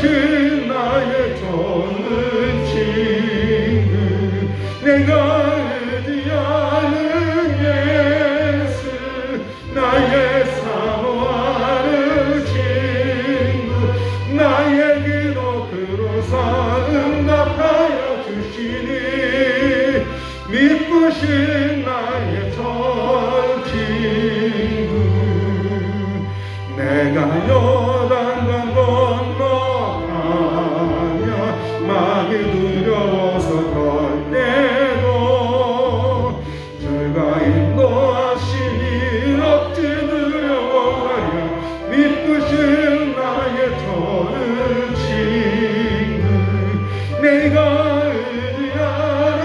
이쁘신 나의 좋은 친구, 내가 의지하는 예수, 나의 사모하는 친구, 나의 기도 들어서 응답하여 주시니, 이쁘신 나의 좋은 친구. 내가 요단강 건너가며 마음이 두려워서 갈 때도 주가 인도하시니 어찌 두려워하랴. 이쁘신 나의 좋은 친구, 내가 의지하는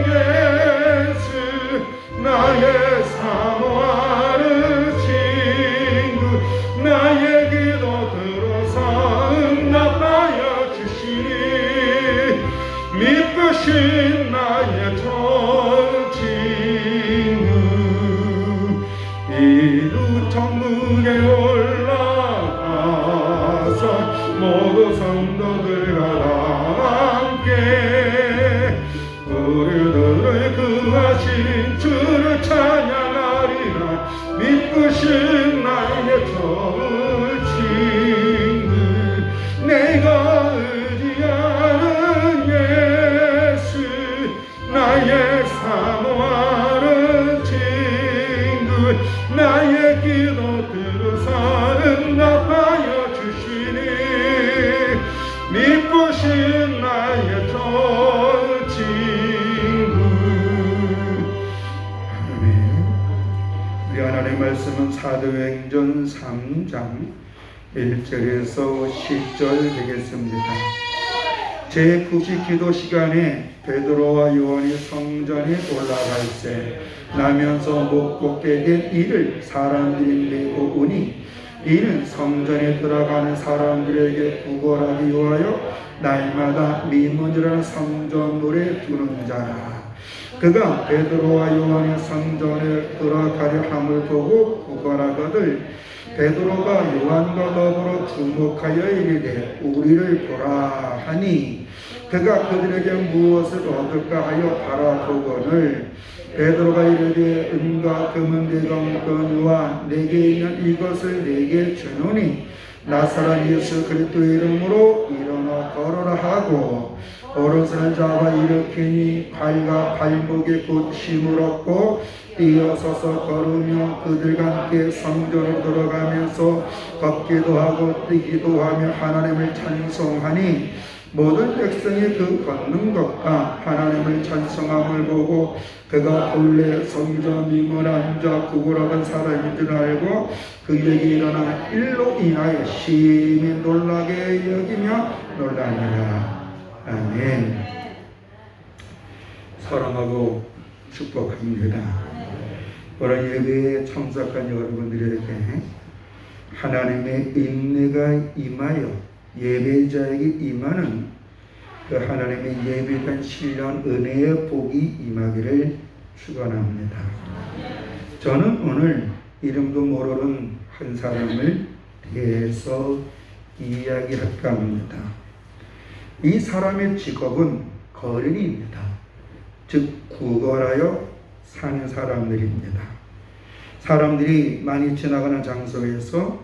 예수, 나의 사모하는 친구, 나의 기도 들어서 응답하여 주시니, 이쁘신 나의 좋은 친구. 이루 천국에 올라가서 모두 성도들과 함께 우리들을 구하신 주를 찬양하리라. 이쁘신 나의 좋은 친구, 내가 의지하는 예수, 나의 사모하는 친구, 나의 기도 들으사 응답하여 주시니, 이쁘신 나의 좋은 친구. 아멘. 우리 하나님의 말씀은 사도행전 3장 1절에서 10절 되겠습니다. 제9시 기도 시간에 베드로와 요한이 성전에 올라갈 때 나면서 못 걷게 된 이를 사람들이 메고 오니, 이는 성전에 들어가는 사람들에게 구걸하기 위하여 날마다 미문이라는 성전물에 두는 자라. 그가 베드로와 요한이 성전에 들어가려 함을 보고 구걸하거늘 베드로가 요한과 더불어 주목하여 이르되 우리를 보라 하니, 그가 그들에게 무엇을 얻을까 하여 바라보거늘 베드로가 이르되 은과 금은 내가 없거니와 내게 있는 이것을 내게 주노니 나사렛 예수 그리스도의 이름으로 일어나 걸어라 하고 오른손을 잡아 일으키니 발과 발목에 곧 힘을 얻고 뛰어서서 걸으며 그들과 함께 성전으로 들어가면서 걷기도 하고 뛰기도 하며 하나님을 찬송하니, 모든 백성이 그 걷는 것과 하나님을 찬송함을 보고 그가 본래 성전 미문에 앉아 구걸하던 사람인 줄 알고 그에게 일어나 일로 인하여 심히 놀라게 여기며 놀라니라. 아멘. 사랑하고 축복합니다. 오늘 예배에 참석한 여러분들에게 하나님의 인내가 임하여 예배자에게 임하는 그 하나님의 예배된 신령 은혜의 복이 임하기를 축원합니다. 저는 오늘 이름도 모르는 한 사람을 대해서 이야기할까 합니다. 이 사람의 직업은 거린이입니다. 즉 구걸하여 사는 사람들입니다. 사람들이 많이 지나가는 장소에서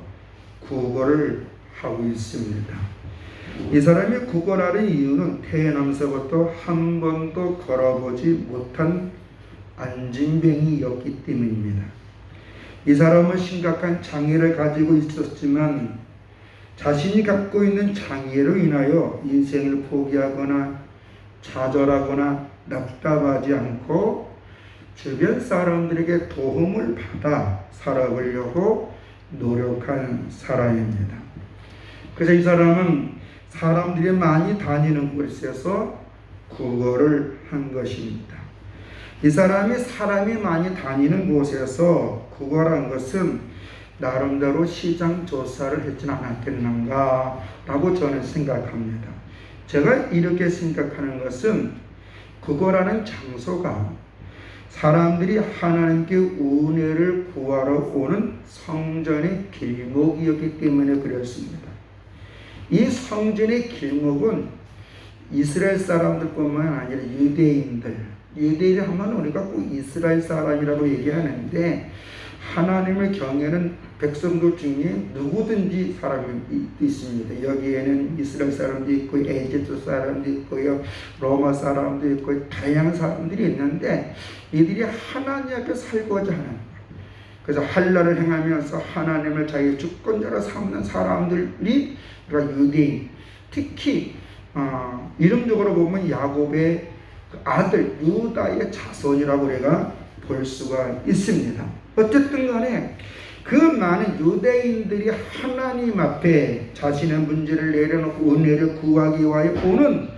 구걸을 하고 있습니다. 이 사람이 구걸하는 이유는 태어나면서부터 한 번도 걸어보지 못한 안진뱅이였기 때문입니다. 이 사람은 심각한 장애를 가지고 있었지만 자신이 갖고 있는 장애로 인하여 인생을 포기하거나 좌절하거나 답답하지 않고 주변 사람들에게 도움을 받아 살아보려고 노력한 사람입니다. 그래서 이 사람은 사람들이 많이 다니는 곳에서 구걸을 한 것입니다. 이 사람이 사람이 많이 다니는 곳에서 구걸한 것은 나름대로 시장 조사를 했지 않았겠는가 라고 저는 생각합니다. 제가 이렇게 생각하는 것은 구걸하는 장소가 사람들이 하나님께 은혜를 구하러 오는 성전의 길목이었기 때문에 그렇습니다. 이 성전의 길목은 이스라엘 사람들뿐만 아니라 유대인을 하면 우리가 꼭 이스라엘 사람이라고 얘기하는데, 하나님의 경외는 백성들 중에 누구든지 사람이 있습니다. 여기에는 이스라엘 사람도 있고 에집트 사람도 있고요, 로마 사람도 있고 다양한 사람들이 있는데, 이들이 하나님 앞에 살고자 하는, 그래서 할례를 행하면서 하나님을 자기의 주권자로 삼는 사람들이 유대인, 특히 이름적으로 보면 야곱의 아들 유다의 자손이라고 우리가 볼 수가 있습니다. 어쨌든 간에 그 많은 유대인들이 하나님 앞에 자신의 문제를 내려놓고 은혜를 구하기 위하여 오는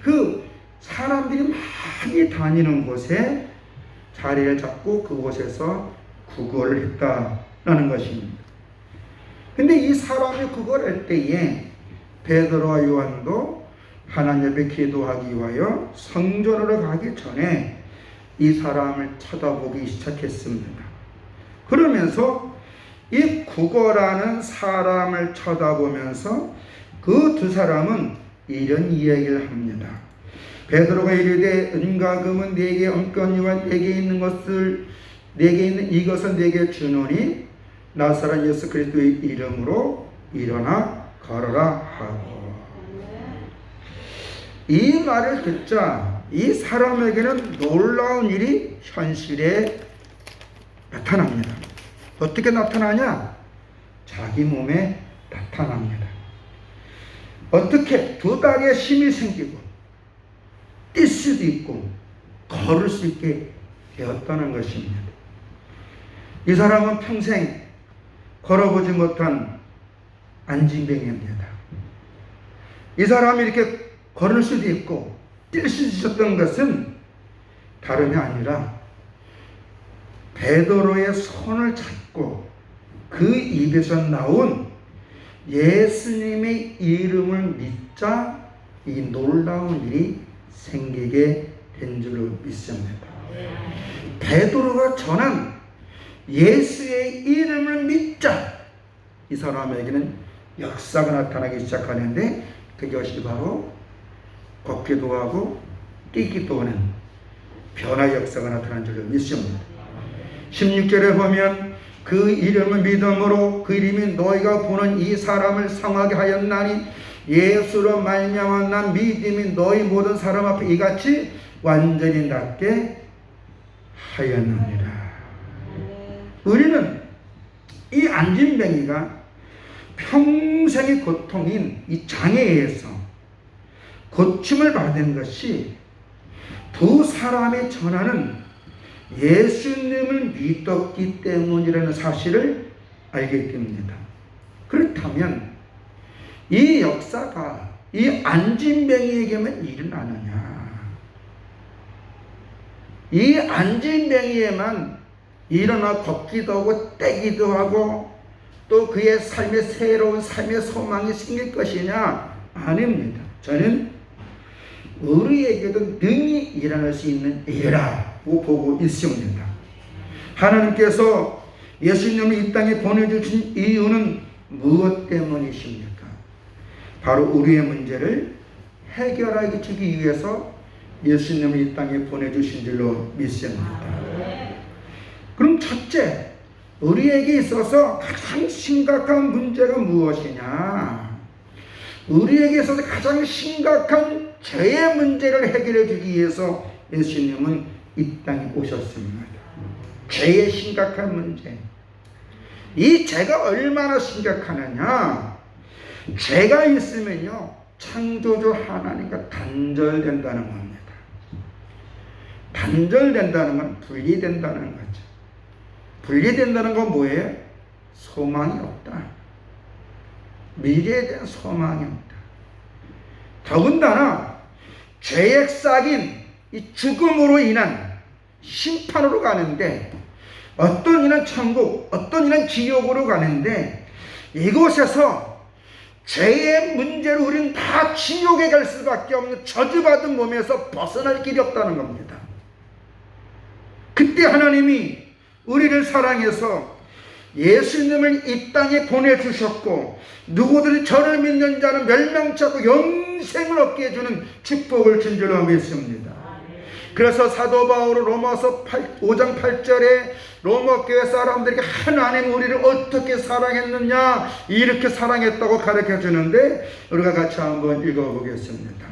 그 사람들이 많이 다니는 곳에 자리를 잡고 그곳에서 구걸을 했다라는 것입니다. 근데 이 사람이 구걸할 때에 베드로와 요한도 하나님 앞에 기도하기 위하여 성전으로 가기 전에 이 사람을 쳐다보기 시작했습니다. 그러면서 이 구걸하는 사람을 쳐다보면서 그 두 사람은 이런 이야기를 합니다. 베드로가 이르되 은과 금은 내게 없거니와 내게 있는 이것은 내게 주노니 나사렛 예수 그리스도의 이름으로 일어나 걸어라 하고. 이 말을 듣자 이 사람에게는 놀라운 일이 현실에 나타납니다. 어떻게 나타나냐? 자기 몸에 나타납니다. 어떻게? 두 다리에 힘이 생기고 뛸 수도 있고 걸을 수 있게 되었다는 것입니다. 이 사람은 평생 걸어보지 못한 안진뱅이입니다. 이 사람이 이렇게 걸을 수도 있고 뛸 수 있었던 것은 다름이 아니라 베드로의 손을 잡고 그 입에서 나온 예수님의 이름을 믿자 이 놀라운 일이 생기게 된 줄로 믿습니다. 베드로가 전한 예수의 이름을 믿자 이 사람에게는 역사가 나타나기 시작하는데, 그것이 바로 걷기도 하고 뛰기도 하는 변화의 역사가 나타난 줄로 믿습니다. 16절에 보면 그 이름을 믿음으로 그 이름이 너희가 보는 이 사람을 성하게 하였나니 예수로 말미암아 난 믿음이 너희 모든 사람 앞에 이같이 완전히 낫게 하였느니라. 우리는 이 안진뱅이가 평생의 고통인 이 장애에서 고침을 받은 것이 두 사람이 전하는 예수님을 믿었기 때문이라는 사실을 알게 됩니다. 그렇다면 이 역사가 이 안진뱅이에게만 일어나느냐? 이 안진뱅이에만 일어나 걷기도 하고 떼기도 하고 또 그의 삶에 새로운 삶의 소망이 생길 것이냐? 아닙니다. 저는 우리에게도 능히 일어날 수 있는 일이라고 보고 있습니다. 하나님께서 예수님을 이 땅에 보내주신 이유는 무엇 때문이십니까? 바로 우리의 문제를 해결하기 주기 위해서 예수님을 이 땅에 보내주신 줄로 믿습니다. 그럼 첫째, 우리에게 있어서 가장 심각한 문제가 무엇이냐? 우리에게 있어서 가장 심각한 죄의 문제를 해결해 주기 위해서 예수님은 이 땅에 오셨습니다. 죄의 심각한 문제. 이 죄가 얼마나 심각하느냐? 죄가 있으면요, 창조주 하나님과 단절된다는 겁니다. 단절된다는 건 분리된다는 거죠. 분리된다는 건 뭐예요? 소망이 없다. 미래에 대한 소망이 없다. 더군다나 죄의 싹인 이 죽음으로 인한 심판으로 가는데, 어떤 이는 천국, 어떤 이는 지옥으로 가는데, 이곳에서 죄의 문제로 우리는 다 지옥에 갈 수밖에 없는 저주받은 몸에서 벗어날 길이 없다는 겁니다. 그때 하나님이 우리를 사랑해서 예수님을 이 땅에 보내주셨고 누구든지 저를 믿는 자는 멸망치 않고 영생을 얻게 해주는 축복을 준 줄로 믿습니다. 그래서 사도 바울은 로마서 5장 8절에 로마 교회 사람들에게 하나님 우리를 어떻게 사랑했느냐 이렇게 사랑했다고 가르쳐 주는데 우리가 같이 한번 읽어보겠습니다.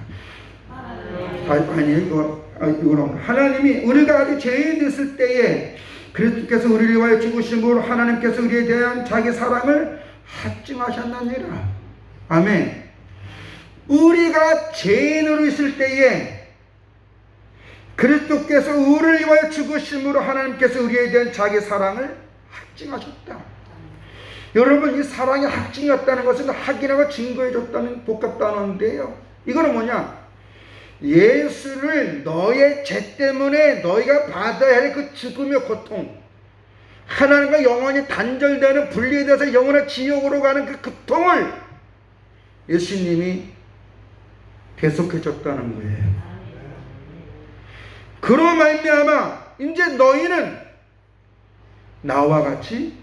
이거는 하나님이 우리가 아직 죄인 있을 때에 그리스도께서 우리를 위하여 죽으심으로 하나님께서 우리에 대한 자기 사랑을 확증하셨느니라. 아멘. 우리가 죄인으로 있을 때에 그리스도께서 우리를 위하여 죽으심으로 하나님께서 우리에 대한 자기 사랑을 확증하셨다. 여러분, 이 사랑이 확증이었다는 것은 확인하고 증거해줬다는 복합 단어인데요. 이거는 뭐냐? 예수를 너의 죄 때문에 너희가 받아야 할 그 죽음의 고통, 하나님과 영원히 단절되는 분리돼서 영원한 지옥으로 가는 그 고통을 예수님이 계속해 줬다는 거예요. 그로 말미암아 이제 너희는 나와 같이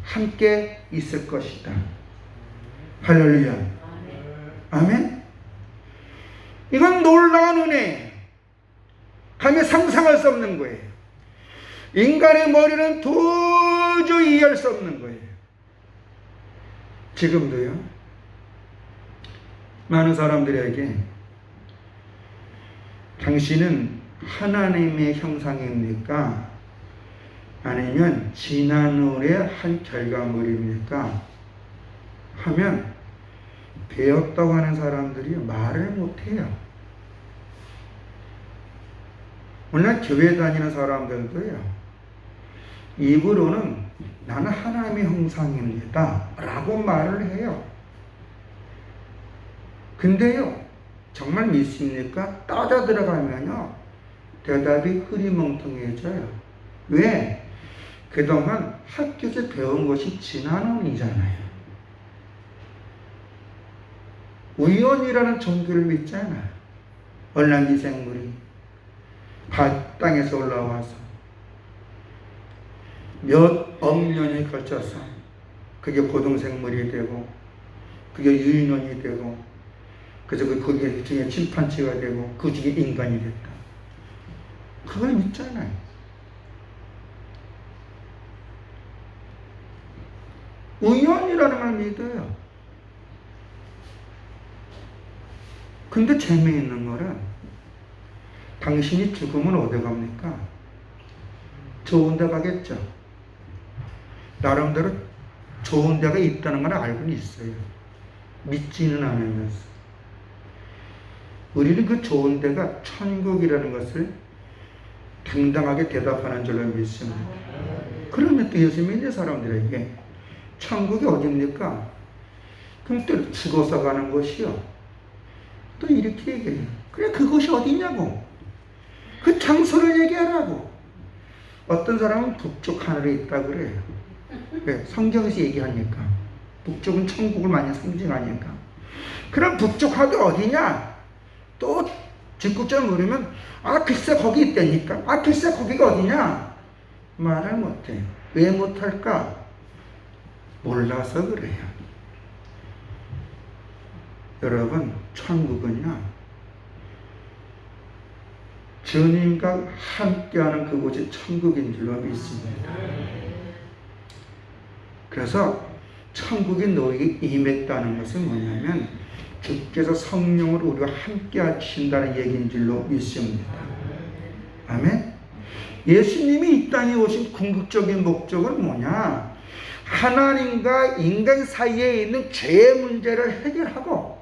함께 있을 것이다. 할렐루야. 아멘. 이건 놀라운 은혜. 감히 상상할 수 없는 거예요. 인간의 머리는 도저히 이해할 수 없는 거예요. 지금도요, 많은 사람들에게 당신은 하나님의 형상입니까? 아니면 지난 후의 한 결과물입니까? 하면 배웠다고 하는 사람들이 말을 못해요. 오늘 교회 다니는 사람들도요, 입으로는 나는 하나님의 형상입니다 라고 말을 해요. 근데요, 정말 믿습니까? 따져 들어가면요, 대답이 흐리멍텅해져요. 왜? 그동안 학교에서 배운 것이 지난원이잖아요. 우연이라는 종교를 믿잖아요. 얼랑기 생물이 땅에서 올라와서 몇 억 년이 걸쳐서 그게 고등생물이 되고 그게 유인원이 되고 그래서 그 중에 침판지가 되고 그 중에 인간이 됐다. 그걸 믿잖아요. 우연이라는 걸 믿어요. 근데 재미있는 거는 당신이 죽으면 어디 갑니까? 좋은 데 가겠죠. 나름대로 좋은 데가 있다는 걸 알고는 있어요. 믿지는 않으면서. 우리는 그 좋은 데가 천국이라는 것을 당당하게 대답하는 줄로 믿습니다. 그러면 또 예수 믿는 사람들에게 천국이 어딥니까? 그럼 또 죽어서 가는 곳이요. 또 이렇게 얘기해요. 그래, 그곳이 어디냐고. 그 장소를 얘기하라고. 어떤 사람은 북쪽 하늘에 있다고 그래요. 왜? 성경에서 얘기하니까. 북쪽은 천국을 많이 상징하니까. 그럼 북쪽 하늘이 어디냐? 또 직구점 물으면 글쎄 거기 있다니까. 글쎄 거기가 어디냐? 말을 못해요. 왜 못할까? 몰라서 그래요. 여러분, 천국은요, 주님과 함께하는 그곳이 천국인 줄로 믿습니다. 그래서 천국이 너에게 임했다는 것은 뭐냐면 주께서 성령으로 우리와 함께 하신다는 얘기인 줄로 믿습니다. 아멘. 예수님이 이 땅에 오신 궁극적인 목적은 뭐냐? 하나님과 인간 사이에 있는 죄의 문제를 해결하고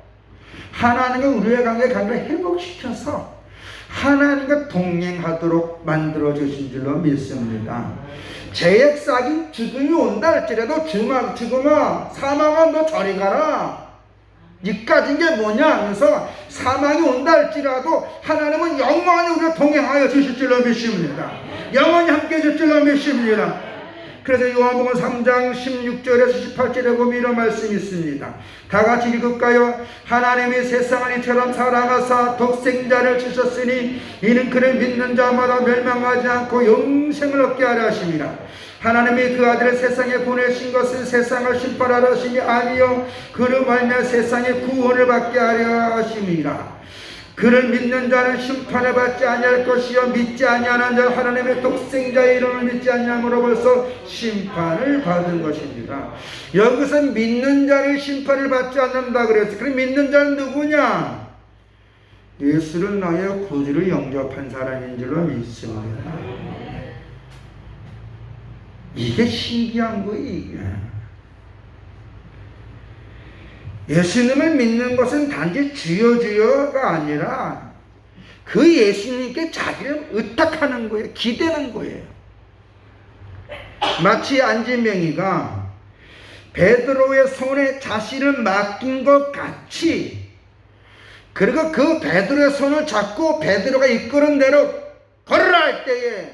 하나님과 우리의 관계를 회복시켜서 하나님과 동행하도록 만들어주신 줄로 믿습니다. 죄의 싹인 죽음이 온다 할지라도 죽음아, 사망아, 너 저리 가라. 니까진 게 뭐냐 하면서 사망이 온다 할지라도 하나님은 영원히 우리가 동행하여 주실 줄로 믿습니다. 영원히 함께 해줄 줄로 믿습니다. 그래서 요한복음 3장 16절에서 18절에 보면 이런 말씀이 있습니다. 다 같이 읽을까요? 하나님이 세상을 이처럼 사랑하사 독생자를 주셨으니 이는 그를 믿는 자마다 멸망하지 않고 영생을 얻게 하려 하심이라. 하나님이 그 아들을 세상에 보내신 것은 세상을 심판하려 하심이 아니요 그로 말미암아 세상의 구원을 받게 하려 하심이라. 그를 믿는 자는 심판을 받지 아니할 것이요 믿지 아니하는 자는 하나님의 독생자의 이름을 믿지 아니함으로 벌써 심판을 받은 것입니다. 여기서 믿는 자는 심판을 받지 않는다 그랬어요. 그럼 믿는 자는 누구냐? 예수를 나의 구주로 영접한 사람인 줄로 믿습니다. 이게 신기한 거예요. 이게. 예수님을 믿는 것은 단지 주여 주여가 아니라 그 예수님께 자기를 의탁하는 거예요. 기대는 거예요. 마치 안진뱅이가 베드로의 손에 자신을 맡긴 것 같이, 그리고 그 베드로의 손을 잡고 베드로가 이끄는 대로 걸으라 할 때에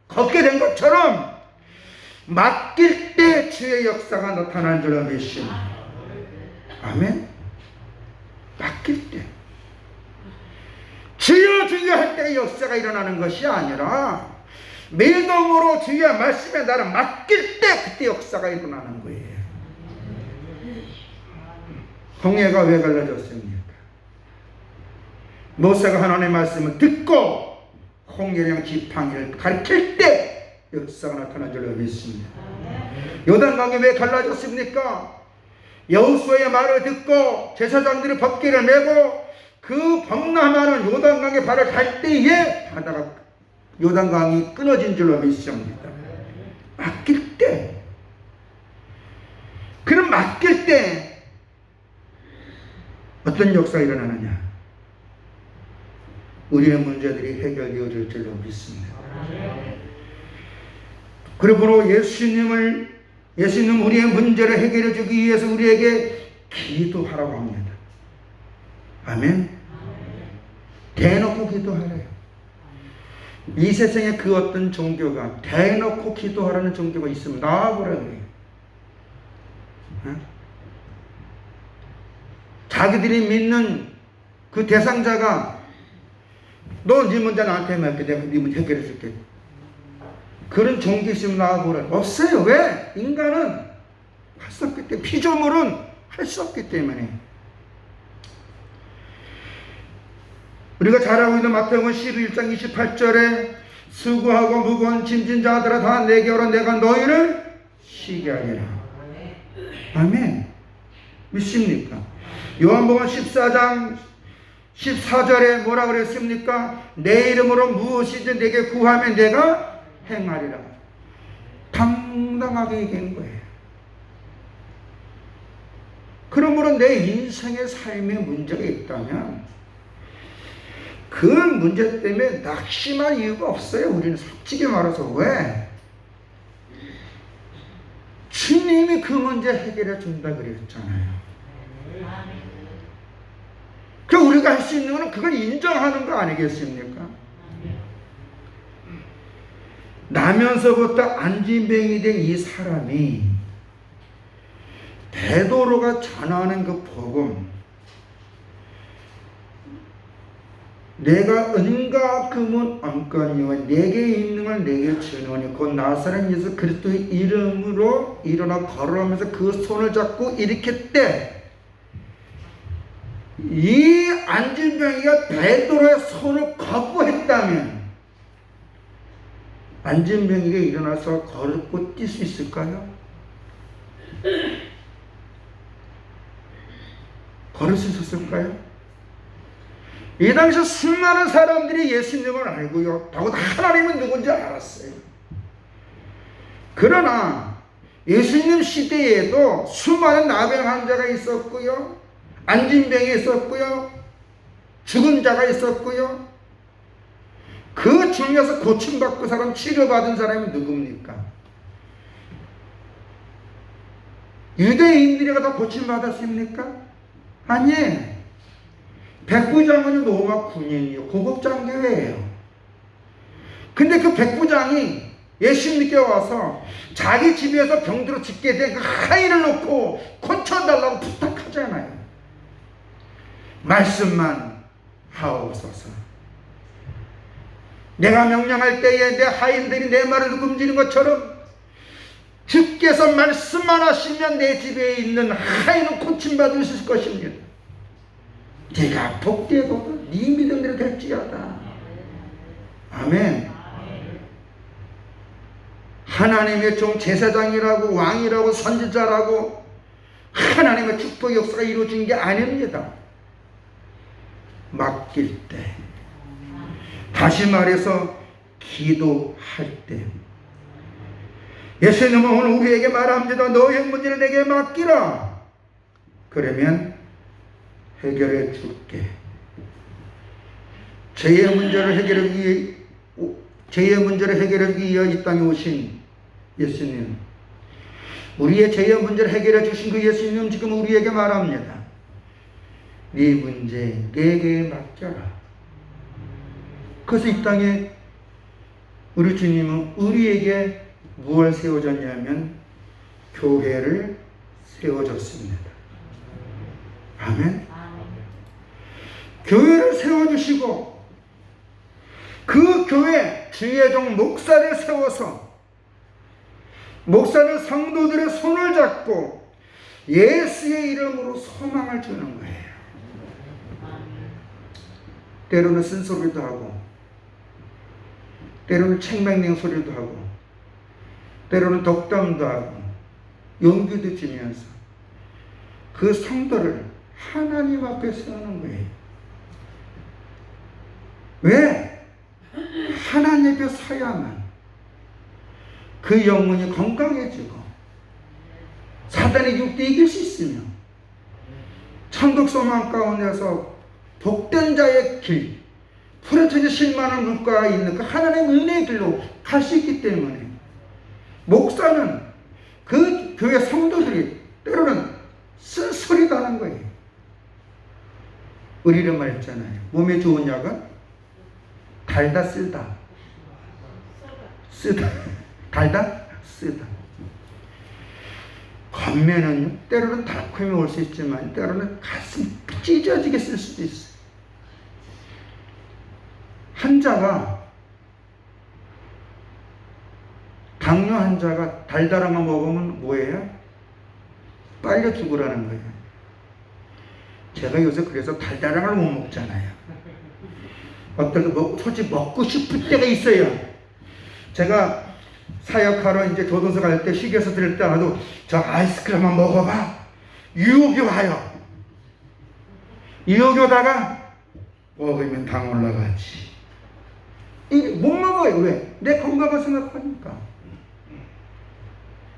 걷게 된 것처럼 맡길 때 주의 역사가 나타난 줄로 믿습니다. 아멘. 맡길 때 주여 주여 할 때 역사가 일어나는 것이 아니라 믿음으로 주의 말씀에 나를 맡길 때 그때 역사가 일어나는 거예요. 홍해가 왜 갈라졌습니까? 모세가 하나님의 말씀을 듣고 홍해랑 지팡이를 가리킬 때 역사가 나타난 줄로 믿습니다. 요단강이 왜 갈라졌습니까? 여호수아의 말을 듣고 제사장들이 법궤를 메고 그 범람하는 요단강에 발을 갈 때에 바다가 요단강이 끊어진 줄로 믿습니다. 맡길 때, 그럼 맡길 때 어떤 역사가 일어나느냐? 우리의 문제들이 해결되어질 줄로 믿습니다. 그러므로 예수님 우리의 문제를 해결해 주기 위해서 우리에게 기도하라고 합니다. 아멘. 대놓고 기도하래요. 이 세상에 그 어떤 종교가 대놓고 기도하라는 종교가 있으면 나와보라 그래요. 자기들이 믿는 그 대상자가 너 네 문제 나한테 맡겨, 내가 네 문제 해결해 줄게. 그런 종교 있으면 나와보라. 없어요. 왜? 인간은 할 수 없기 때문에, 피조물은 할 수 없기 때문에. 우리가 잘 알고 있는 마태복음 11장 28절에 수고하고 무거운 짐진 자들아 다 내게 오라 내가 너희를 쉬게 하리라. 아멘. 믿습니까? 요한복음 14장 14절에 뭐라 그랬습니까? 내 이름으로 무엇이든 내게 구하면 내가 행하리라. 당당하게 얘기한 거예요. 그러므로 내 인생의 삶에 문제가 있다면 그 문제 때문에 낙심할 이유가 없어요. 우리는 솔직히 말해서. 왜? 주님이 그 문제 해결해 준다 그랬잖아요. 그 우리가 할 수 있는 건 그걸 인정하는 거 아니겠습니까? 나면서부터 안진뱅이 된 이 사람이 베드로가 전하는 그 복음, 내가 은과 금은 얹거니와 내게 있는 걸 내게 주노니 곧 나사렛 예수 그리스도의 이름으로 일어나 걸어오면서 그 손을 잡고 일으킬 때 이 안진뱅이가 베드로의 손을 거부했다면 안진뱅이가 일어나서 걸고 뛸 수 있을까요? 걸을 수 있었을까요? 이 당시 수많은 사람들이 예수님을 알고요, 더구나 하나님은 누군지 알았어요. 그러나 예수님 시대에도 수많은 나병 환자가 있었고요, 안진병이 있었고요, 죽은 자가 있었고요. 그 중에서 고침받고 사람, 치료받은 사람이 누굽니까? 유대인들이 다 고침받았습니까? 아니에요. 백부장은 로마 군인이요, 고급 장교예요. 근데 그 백부장이 예수님께 와서 자기 집에서 병들어 죽게 된 그 하인을 놓고 고쳐달라고 부탁하잖아요. 말씀만 하옵소서. 내가 명령할 때에 내 하인들이 내 말을 움직이는 것처럼 주께서 말씀만 하시면 내 집에 있는 하인은 고침받을 수 있을 것입니다. 네가 복되고 네 믿음대로 될지어다. 아멘. 하나님의 종 제사장이라고 왕이라고 선지자라고 하나님의 축복 역사가 이루어진 게 아닙니다. 맡길 때, 다시 말해서 기도할 때, 예수님은 오늘 우리에게 말합니다. 너의 문제를 내게 맡기라. 그러면 해결해 줄게. 죄의 문제를 해결하기 위해 이 땅에 오신 예수님, 우리의 죄의 문제를 해결해 주신 그 예수님 지금 우리에게 말합니다. 네 문제 내게 맡겨라. 그래서 이 땅에 우리 주님은 우리에게 무엇을 세워줬냐면 교회를 세워줬습니다. 아멘. 교회를 세워주시고 그 교회 주의 종 목사를 세워서 목사는 성도들의 손을 잡고 예수의 이름으로 소망을 주는 거예요. 때로는 쓴소리도 하고, 때로는 책맹맹 소리도 하고, 때로는 덕담도 하고, 용기도 주면서 그 성도를 하나님 앞에 세우는 거예요. 왜? 하나님 앞에 서야만 그 영혼이 건강해지고 사단의 육대 이길 수 있으며 천국 소망 가운데서 복된 자의 길, 풀어져서 실만한 물가에 있는 그 하나님의 은혜의 길로 갈 수 있기 때문에 목사는 그 교회 성도들이 때로는 쓴소리도 하는 거예요. 우리는 말했잖아요. 몸에 좋은 약은 달다 쓰다. 달다 쓰다. 겉면은 때로는 달콤이 올 수 있지만 때로는 가슴 찢어지게 쓸 수도 있어요. 환자가, 당뇨 환자가 달달한 거 먹으면 뭐예요? 빨려 죽으라는 거예요. 제가 요새 그래서 달달한 걸 못 먹잖아요. 어떨 때 솔직히 먹고 싶을 때가 있어요. 제가 사역하러 이제 교도소 갈 때 휴게소 들을 때마다 저 아이스크림 한번 먹어봐. 유혹이 와요. 유혹이 오다가 먹으면 당 올라가지. 이게 못 먹어요. 왜? 내 건강을 생각하니까.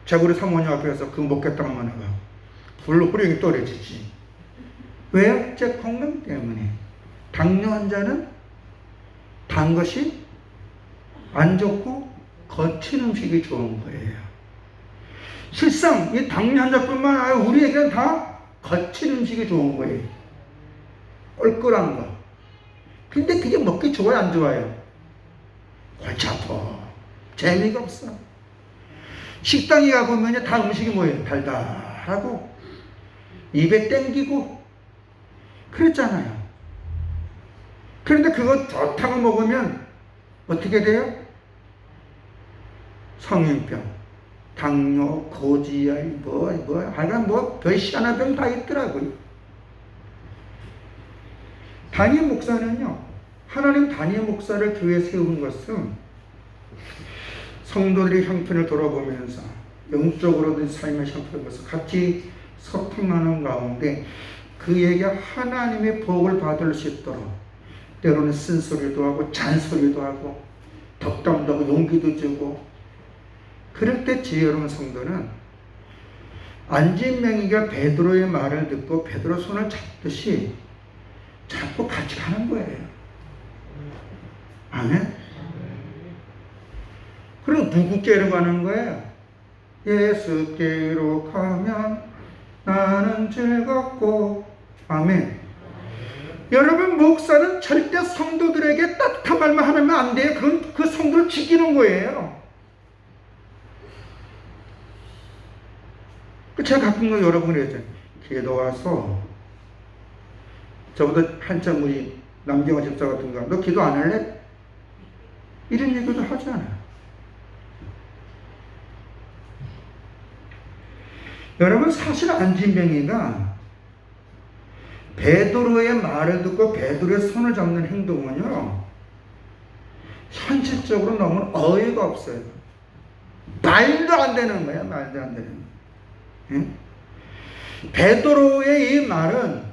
제가 우리 사모님 앞에서 그거 먹겠다고 하면 불로 호령이 떨어지지. 왜요? 제 건강 때문에. 당뇨 환자는 단 것이 안 좋고 거친 음식이 좋은 거예요. 실상 이 당뇨 환자뿐만 아니라 우리에게는 다 거친 음식이 좋은 거예요. 껄끄러운 거. 근데 그게 먹기 좋아요, 안 좋아요? 골치 아파. 재미가 없어. 식당에 가보면 다 음식이 뭐예요? 달달하고 입에 땡기고 그랬잖아요. 그런데 그거 좋다고 먹으면 어떻게 돼요? 성인병, 당뇨, 고지혈, 하여간 별 희한한 병 다 있더라고요. 다니엘 목사는요, 하나님 다니엘 목사를 교회에 세운 것은 성도들의 형편을 돌아보면서 영적으로든 삶의 형편을 보면서 같이 소통하는 가운데 그에게 하나님의 복을 받을 수 있도록 때로는 쓴소리도 하고 잔소리도 하고 덕담도 하고 용기도 주고 그럴 때 지혜로운 성도는 안진명이가 베드로의 말을 듣고 베드로 손을 잡듯이 잡고 같이 가는 거예요. 아멘? 그리고 누구께로 가는 거예요? 예수께로 가면 나는 즐겁고. 아멘. 여러분, 목사는 절대 성도들에게 따뜻한 말만 하면 안 돼요. 그건 그 성도를 지키는 거예요. 제가 가끔 여러분이 했잖아요. 기도 와서 저보다 한참 우리 남경화 집사 같은 거, 너 기도 안 할래? 이런 얘기도 하잖아요. 여러분, 사실 안진뱅이가 베드로의 말을 듣고 베드로의 손을 잡는 행동은요, 현실적으로 너무 어이가 없어요. 말도 안 되는 거야, 말도 안 되는 거야. 응? 베드로의 이 말은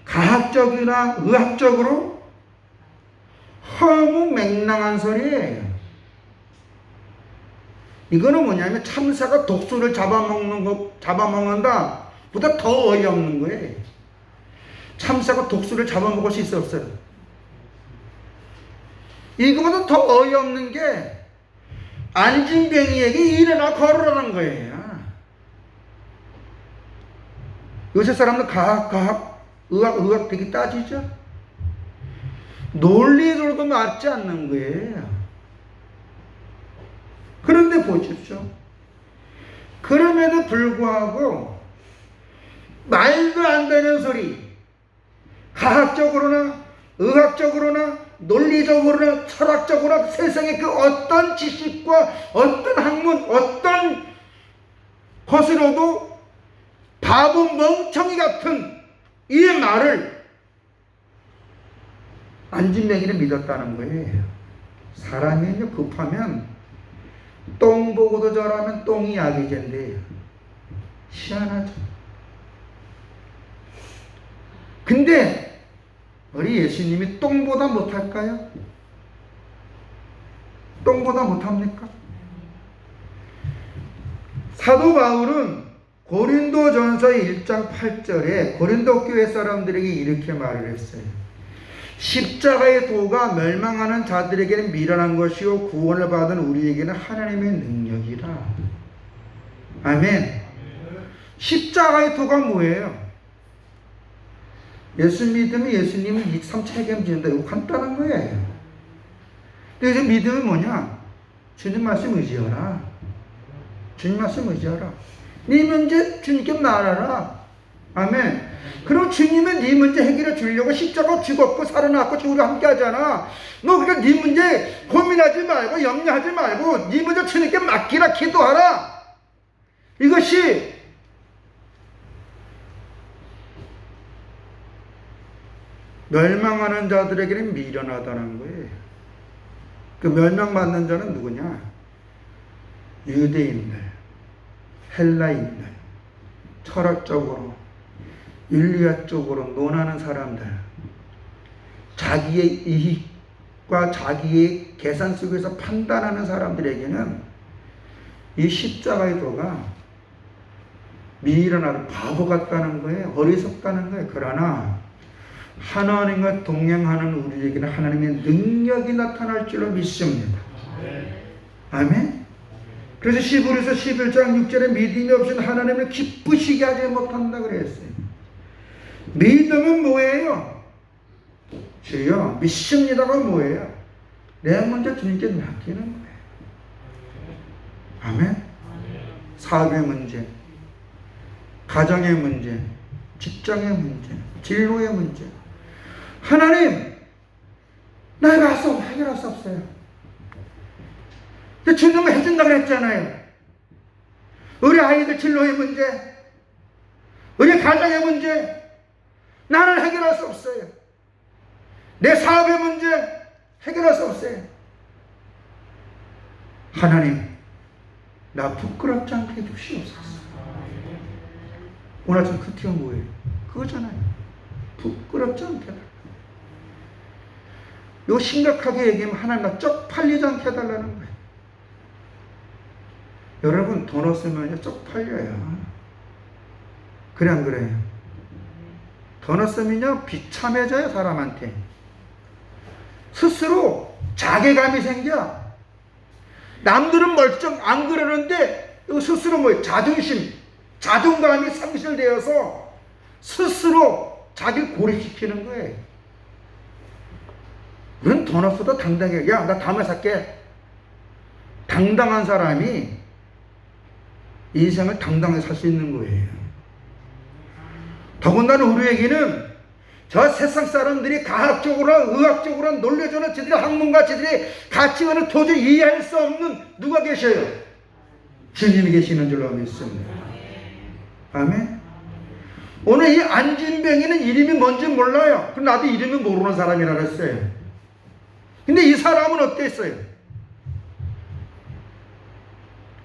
과학적이나 의학적으로 너무 맹랑한 소리예요. 이거는 뭐냐면 참새가 독수리를 잡아먹는다 보다 더 어이없는 거예요. 참새가 독수리를 잡아먹을 수 있어 없어요? 이거보다 더 어이없는 게 안진뱅이에게 일어나 걸으라는 거예요. 요새 사람들 과학, 의학 되게 따지죠? 논리로도 맞지 않는 거예요. 그런데 보십시오. 그럼에도 불구하고 말도 안 되는 소리, 과학적으로나 의학적으로나 논리적으로나 철학적으로나 세상의 그 어떤 지식과 어떤 학문, 어떤 것으로도 바보 멍청이 같은 이 말을 안진뱅이를 믿었다는 거예요. 사람이 급하면 똥 보고도 절하면 똥이 약이젠데요. 희한하죠. 근데 우리 예수님이 똥보다 못할까요? 똥보다 못합니까? 사도 바울은 고린도전서 1장 8절에 고린도 교회 사람들에게 이렇게 말을 했어요. 십자가의 도가 멸망하는 자들에게는 미련한 것이요 구원을 받은 우리에게는 하나님의 능력이라. 아멘. 십자가의 도가 뭐예요? 예수 믿으면 예수님은 2, 3 책임진다. 이거 간단한 거예요. 근데 이제 믿음은 뭐냐? 주님 말씀 의지하라. 주님 말씀 의지하라. 네 문제 주님께 말하라. 아멘. 그럼 주님은 네 문제 해결해 주려고 십자가 죽었고 살아났고 우리가 함께 하잖아. 너 그러니까 네 문제 고민하지 말고 염려하지 말고 네 문제 주님께 맡기라. 기도하라. 이것이 멸망하는 자들에게는 미련하다는 거예요. 그 멸망받는 자는 누구냐? 유대인들, 헬라인들, 철학적으로 윤리학적으로 논하는 사람들, 자기의 이익과 자기의 계산 속에서 판단하는 사람들에게는 이 십자가의 도가 미련하다, 바보 같다는 거예요. 어리석다는 거예요. 그러나 하나님과 동행하는 우리에게는 하나님의 능력이 나타날 줄로 믿습니다. 아멘. 그래서 히브리서 11장 6절에 믿음이 없이는 하나님을 기쁘시게 하지 못한다 그랬어요. 믿음은 뭐예요? 주여 믿습니다가 뭐예요? 내 문제 주님께 맡기는 거예요. 아멘. 사업의 문제, 가정의 문제, 직장의 문제, 진로의 문제, 하나님 내가 해결할 수 없어요. 근데 주님은 해준다고 그랬잖아요. 우리 아이들 진로의 문제, 우리 가정의 문제 나는 해결할 수 없어요. 내 사업의 문제 해결할 수 없어요. 하나님 나 부끄럽지 않게 해주시옵소서. 오늘 아침 그 티가 뭐예요? 그거잖아요. 부끄럽지 않게 해달라. 이거 심각하게 얘기하면 하나님 나 쪽팔리지 않게 해달라는 거예요. 여러분 돈 없으면 쪽팔려요. 그래 안 그래요? 돈 없으면요 비참해져요. 사람한테 스스로 자괴감이 생겨. 남들은 멀쩡 안 그러는데 스스로 뭐 자존감이 상실되어서 스스로 자기를 고립시키는 거예요. 우리는 돈 없어도 당당해. 야, 나 다음에 살게. 당당한 사람이 인생을 당당하게 살 수 있는 거예요. 더군다나 우리에게는 저 세상 사람들이 과학적으로, 의학적으로, 논리적으로 저들의 학문과 저들의 가치관을 도저히 이해할 수 없는 누가 계셔요? 주님이 계시는 줄로 믿습니다. 아멘. 오늘 이 안진뱅이는 이름이 뭔지 몰라요. 그럼 나도 이름이 모르는 사람이라 그랬어요. 근데 이 사람은 어땠어요?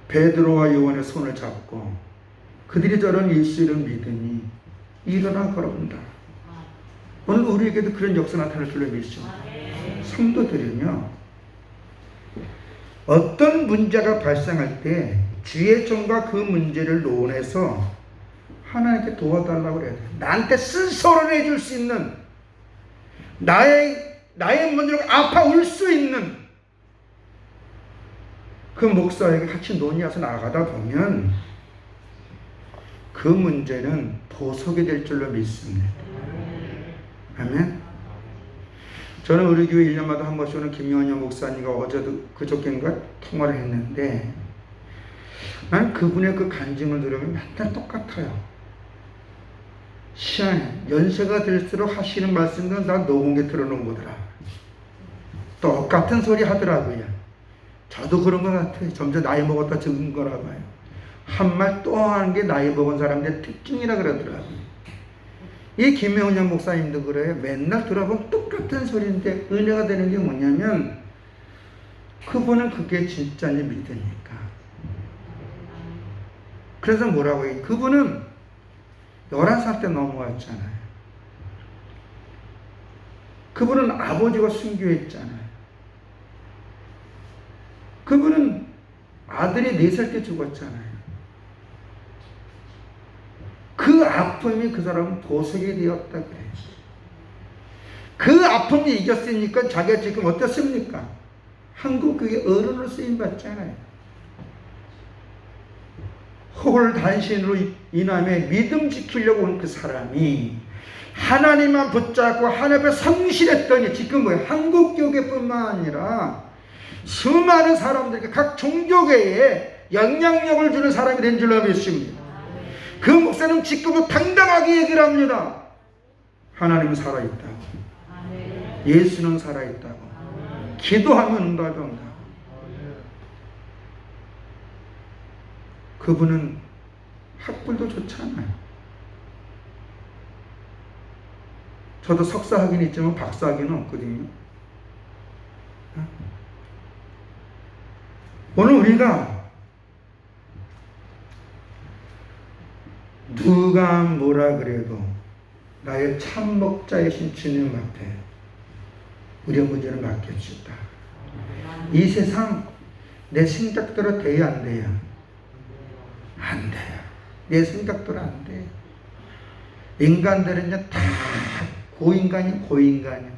베드로와 요한의 손을 잡고 그들이 저런 예수를 믿으니 일어나 걸어본다. 오늘 우리에게도 그런 역사 나타날 줄로 믿습니다. 성도들은요, 어떤 문제가 발생할 때 주의 종과 그 문제를 논해서 하나님께 도와달라고 그래야 돼요. 나한테 스스로 해줄 수 있는, 나의 문제로 아파 울 수 있는 그 목사에게 같이 논의해서 나아가다 보면 그 문제는 보석이 될 줄로 믿습니다. 아멘. 저는 우리 교회 1년마다 한 번씩 오는 김영현 목사님과 어제도 그저께인가 통화를 했는데 난 그분의 그 간증을 들으면 맨날 똑같아요. 시안에 연세가 들수록 하시는 말씀은 다 녹음에 들어놓은 거더라. 똑같은 소리 하더라고요. 저도 그런 것 같아요. 점점 나이 먹었다 적은 거라 봐요. 한 말 또 하는 게 나이 먹은 사람들의 특징이라 그러더라고요. 이 김영현 목사님도 그래요. 맨날 들어보면 똑같은 소리인데 은혜가 되는 게 뭐냐면 그분은 그게 진짜인지 믿으니까. 그래서 뭐라고 해요? 그분은 11살 때 넘어왔잖아요. 그분은 아버지가 순교했잖아요. 그분은 아들이 4살 때 죽었잖아요. 그 아픔이 그 사람은 보석이 되었다 그래요. 그 아픔이 이겼으니까 자기가 지금 어떻습니까? 한국교회 어른으로 쓰임받잖아요. 홀 단신으로 인함에 믿음 지키려고 온 그 사람이 하나님만 붙잡고 하나님 앞에 성실했더니 지금 뭐예요? 한국교회뿐만 아니라 수많은 사람들에게 각 종교계에 영향력을 주는 사람이 된 줄로 믿습니다. 그 목사는 지금도 당당하게 얘기를 합니다. 하나님은 살아있다고. 예수는 살아있다고. 기도하면 응답이 온다고. 그분은 학벌도 좋잖아요. 저도 석사 하긴 있지만 박사 하기는 없거든요. 오늘 우리가 누가 뭐라 그래도 나의 참 목자이신 주님 앞에 우리의 문제를 맡깁시다. 이 세상 내 생각대로 돼야 안 돼요? 안 돼요. 내 생각대로 안 돼요. 인간들은 다 고인간이야.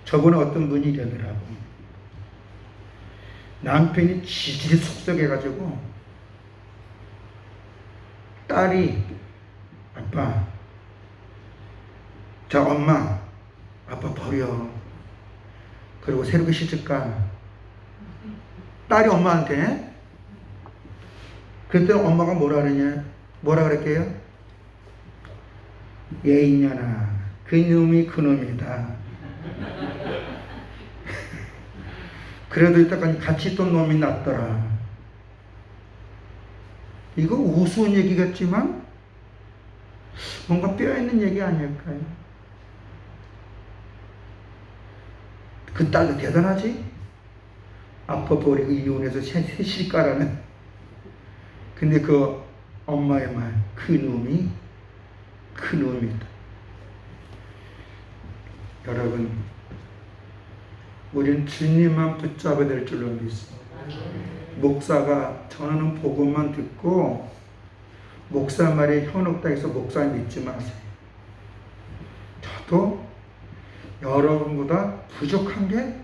저번에 어떤 분이 이러더라고. 남편이 지질이 속썩해가지고 딸이 아빠, 저 엄마, 아빠 버려. 그리고 새롭게 시집가. 딸이 엄마한테. 그랬더니 엄마가 뭐라 그랬게요? 얘 이년아, 그놈이 그놈이다. 그래도 이따까지 같이 있던 놈이 낫더라. 이거 우스운 얘기 같지만 뭔가 뼈있는 얘기 아닐까요? 그 딸도 대단하지? 아빠 버리고 이혼해서 셋이 까라는. 근데 그 엄마의 말, 그놈이 그놈이다. 여러분, 우리는 주님만 붙잡아야 될 줄로 믿습니다. 목사가 전하는 복음만 듣고 목사 말에 현혹다 해서 목사 믿지 마세요. 저도 여러분보다 부족한 게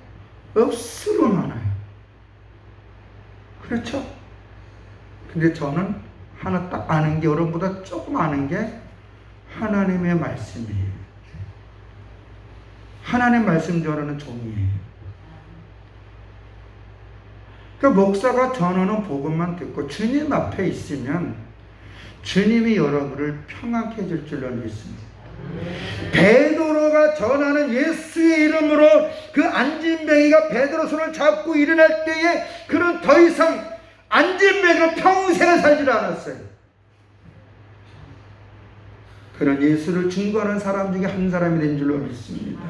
억수로 많아요. 그렇죠? 근데 저는 하나 딱 아는 게, 여러분보다 조금 아는 게 하나님의 말씀이에요. 하나님의 말씀 전하는 종이에요. 그러니까 목사가 전하는 복음만 듣고 주님 앞에 있으면 주님이 여러분을 평안케 해줄 줄로 믿습니다. 베드로가 전하는 예수의 이름으로 그 안진뱅이가 베드로 손을 잡고 일어날 때에 그는 더 이상 안진뱅이로 평생을 살지 않았어요. 그런 예수를 증거하는 사람 중에 한 사람이 된 줄로 믿습니다.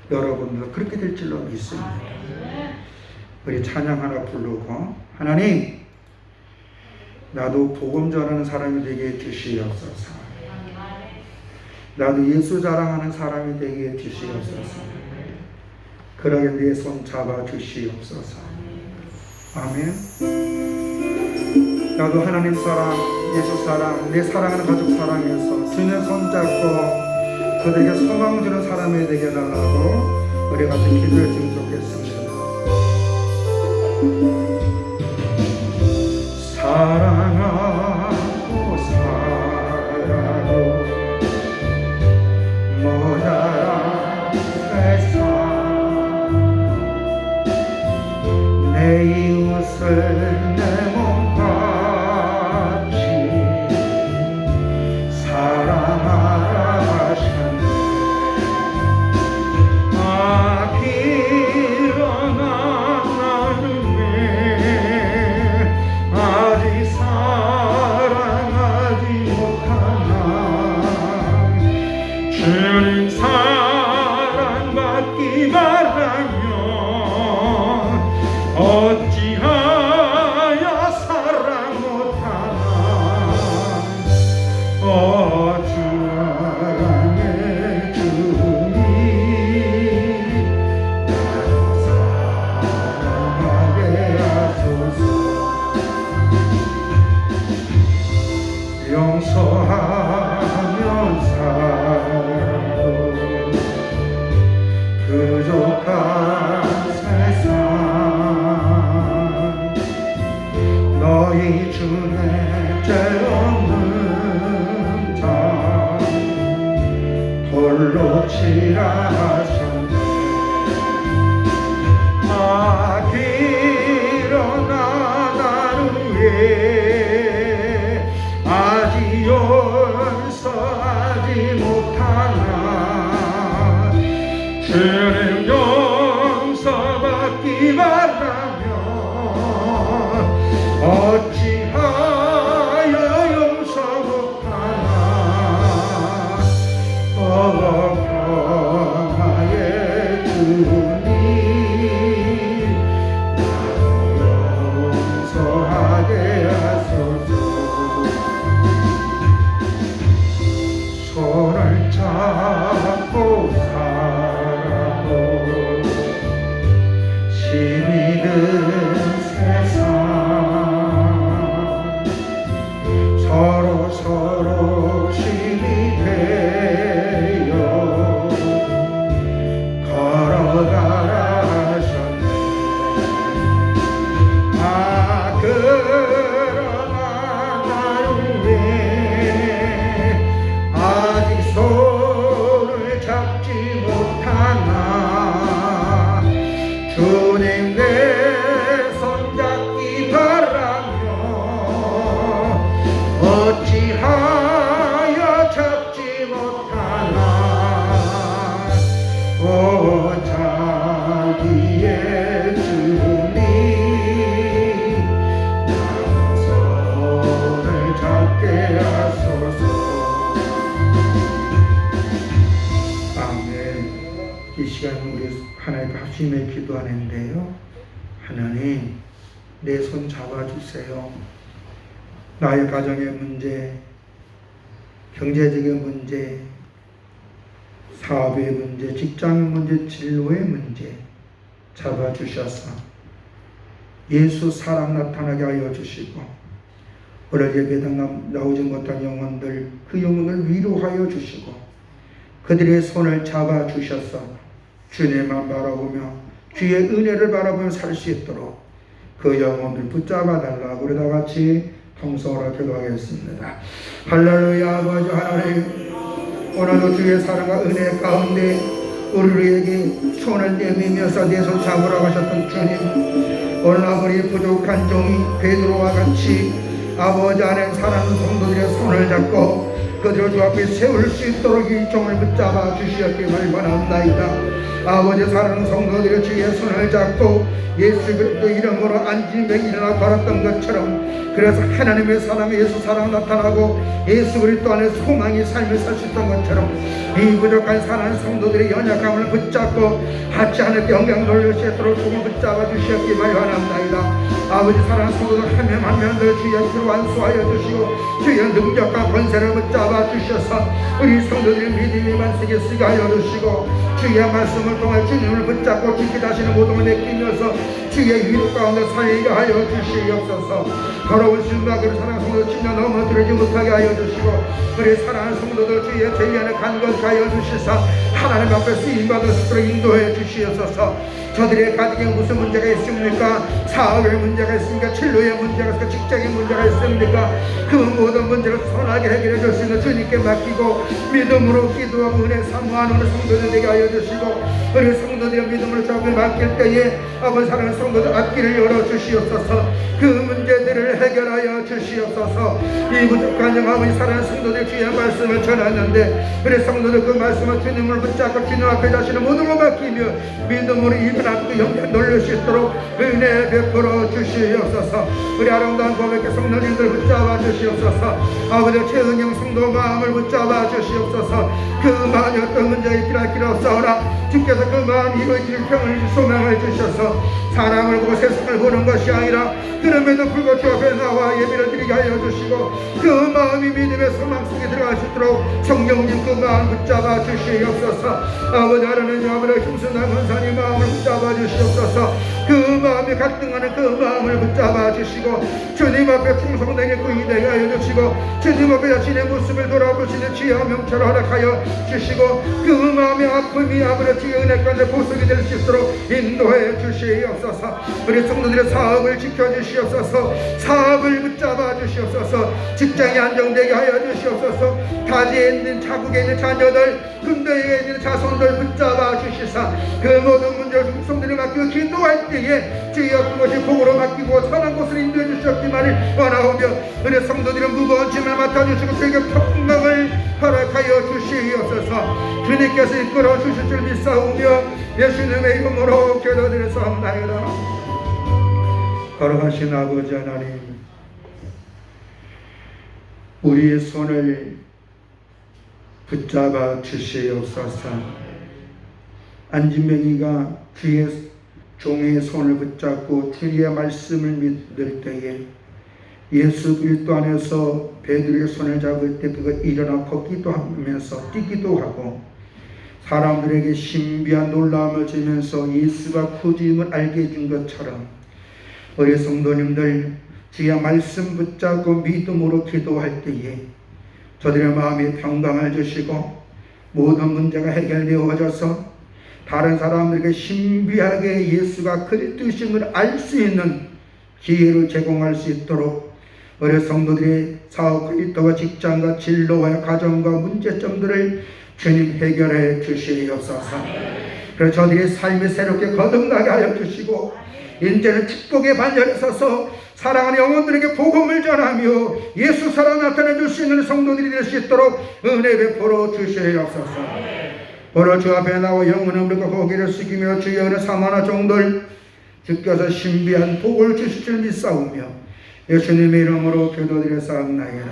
여러분도 그렇게 될 줄로 믿습니다. 우리 찬양 하나 부르고, 하나님 나도 복음 전하는 사람이 되게 해주시옵소서. 나도 예수 자랑하는 사람이 되게 해주시옵소서. 그러게 내 손 잡아 주시옵소서. 아멘. 나도 하나님 사랑, 예수 사랑, 내 사랑하는 가족 사랑해서 주님 손 잡고 그들에게 소망 주는 사람이 되게 해달라고 우리 같이 기도했으면 좋겠습니다. 사랑하고 사랑하고 모자란 세상 내 이웃을 내 몸같이 사랑하라 하셨네. 일어나 나는 왜 아직 사랑하지 못하나. 주님 사랑받기 바라며 어찌하여 사랑 못하나. 사랑의 주님 나도 사랑하게 하소서. 용서하면 살고 부족한 세상 너희 중에 죄 없는 자 돌로 치라 하셨네. 일어나 나를 위해 아직 용서하지 못하나. 주님 용서받기 바라며 어찌하여 용서 못하나. 평화의 주님 나도 용서하게 하소서. 손을 잡고 살아도 힘이 든 세상 서로 힘이 되어 걸어가라 하셨네. 그러나 나를 위해 아직 손을 잡지 못하나. 주님 내 손 잡기 바라며 어찌하여 잡지 못하나. 자기의 주님 나도 손을 잡게 하소서. 아멘. 이 시간 우리 하나님께 합심해 기도하는데요. 하나님 내 손 잡아주세요. 나의 가정의 문제, 경제적인 문제, 사업의 문제, 직장의 문제, 진로의 문제 잡아주셔서 예수 사랑 나타나게 하여 주시고 오늘 예배당 나오지 못한 영혼들 그 영혼을 위로하여 주시고 그들의 손을 잡아주셔서 주님만 바라보며 주의 은혜를 바라보며 살 수 있도록 그 영혼을 붙잡아 달라고 우리 다 같이 통성으로 기도하겠습니다. 할렐루야. 아버지 하나님, 오늘도 주의 사랑과 은혜 가운데 우리에게 손을 내밀면서 내 손 잡으라고 하셨던 주님, 오늘 아버지 부족한 종이 베드로와 같이 아버지 안에 사랑하는 성도들의 손을 잡고 그들을 주 앞에 세울 수 있도록 이 종을 붙잡아 주시었기를 원합나이다. 아버지 사랑하는 성도들의 주의 손을 잡고 예수 그리스도 이름으로 안진병이 일어나 걸었던 것처럼, 그래서 하나님의 사랑, 예수 사랑 나타나고 예수 그리스도 안에 소망이 삶을 살 수 있던 것처럼 이 부족한 사랑하는 성도들의 연약함을 붙잡고 하지 않을 영광 돌릴 수 있도록 조금 붙잡아 주시었기를 원합나이다. 아버지 사랑하는 성도들 한 명 한 명들 주의 피로 안수하여 주시고 주의 능력과 권세를 붙잡아 주셔서 우리 성도들의 믿음의 반석에 쓰게 하여 주시고 주의 말씀을 통해 주님을 붙잡고 지키 다시는 모든 걸 맡기면서 주의 위로 가운데 살게 하여 주시옵소서. 더러운 신박을 사랑하는 성도들 진짜 넘어뜨리지 못하게 하여 주시고 우리 사랑하는 성도들 주의 죄 안에 간것하게 하여 주시사 하나님 앞에 쓰임받을 수 있도록 인도해 주시옵소서. 저들의 가정에 무슨 문제가 있습니까? 사업의 문제가 있습니까? 진로의 문제가 있습니까? 직장의 문제가 있습니까? 그 모든 문제를 선하게 해결해 줄 수 있는 주님께 맡기고 믿음으로 기도하고 은혜 사모하는 우리 성도들 되게 하여 주시고 우리 성도들의 믿음으로 주님께 맡길 때에 아버지 사랑하는 성도들 앞길을 열어주시옵소서. 그 문제들을 해결하여 주시옵소서. 이 부족한 영 아버지 사랑하는 성도들 주의 말씀을 전하는데 우리 성도들 그 말씀을 주님을 붙잡고 주님 앞에 자신의 모든 걸 맡기며 믿음으로 일어나고 영광 돌릴 수 있도록 은혜 베풀어 주시옵소서. 우리 아름다운 고백의 성도님들 붙잡아 주시옵소서. 아버지 최은영 성도 마음을 붙잡아 주시옵소서. 그 마음이 어떤 문제가 있기를 길 없사오나 주께서 그 마음 이루어질 평을 소망을 주셔서 사람을 보고 세상을 보는 것이 아니라 그럼에도 불구하고 주 앞에 나와 예배를 드리게 하여 주시고 그 마음이 믿음의 소망 속에 들어갈 수 있도록 성령님 그 마음 붙잡아 주시옵소서. 아버지 하나님 아버지 힘쓰는 권사님 마음을 붙잡아 주시옵소서. 그 마음이 갈등하는 그 마음을 붙잡아 주시고 주님 앞에 충성되게 구이되게 하여 주시고 주님 앞에 자신의 모습을 돌아보시는 지혜와 명철을 허락하여 주시고 그 마음의 아픔이 아버지 주의 은혜 가운데 보석이 될 수 있도록 인도해 주시옵소서. 우리 성도들의 사업을 지켜주시옵소서. 사업을 붙잡아 주시옵소서. 직장이 안정되게 하여 주시옵소서. 타지에 있는 자국에 있는 자녀들 근대에 있는 자손들 붙잡아 주시사 그 모든 문제를 성도들이 맡기고 기도할 때에 주여 그것이 복으로 맡기고 선한 곳을 인도해 주셨기만을 원하오며 우리 성도들은 무거운 짐을 맡아주시고 저에게 평강을 허락하여 주시옵소서. 주님께서 이끌어 주실 줄 믿사오며 예수님의 이름으로 기도드렸사옵나이다. 걸어가신 아버지 하나님, 우리의 손을 붙잡아 주시옵소서. 안진병이가 주의 종의 손을 붙잡고 주의 말씀을 믿을 때에 예수 그리스도 안에서 베드로의 손을 잡을 때 그가 일어나 걷기도 하면서 뛰기도 하고 사람들에게 신비한 놀라움을 주면서 예수가 구주임을 알게 해준 것처럼 우리 성도님들 주의 말씀 붙잡고 믿음으로 기도할 때에 저들의 마음에 평강을 주시고 모든 문제가 해결되어져서 다른 사람들에게 신비하게 예수가 그리스도이심을 알 수 있는 기회를 제공할 수 있도록 우리 성도들의 사업과 일터와 직장과 진로와 가정과 문제점들을 주님 해결해 주시옵소서. 그래서 저들의 삶이 새롭게 거듭나게 하여 주시고 이제는 축복의 반열에 서서 사랑하는 영혼들에게 복음을 전하며 예수 사랑 나타내 줄 수 있는 성도들이 될 수 있도록 은혜 베풀어 주시옵소서. 오늘 주 앞에 나와 영혼을 믿고 고개를 숙이며 주의 은혜 삼하나 종들 주께서 신비한 복을 주실 줄 믿사오며 예수님의 이름으로 기도드렸사옵나이다.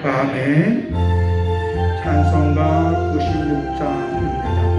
아멘. 찬송가 96장입니다.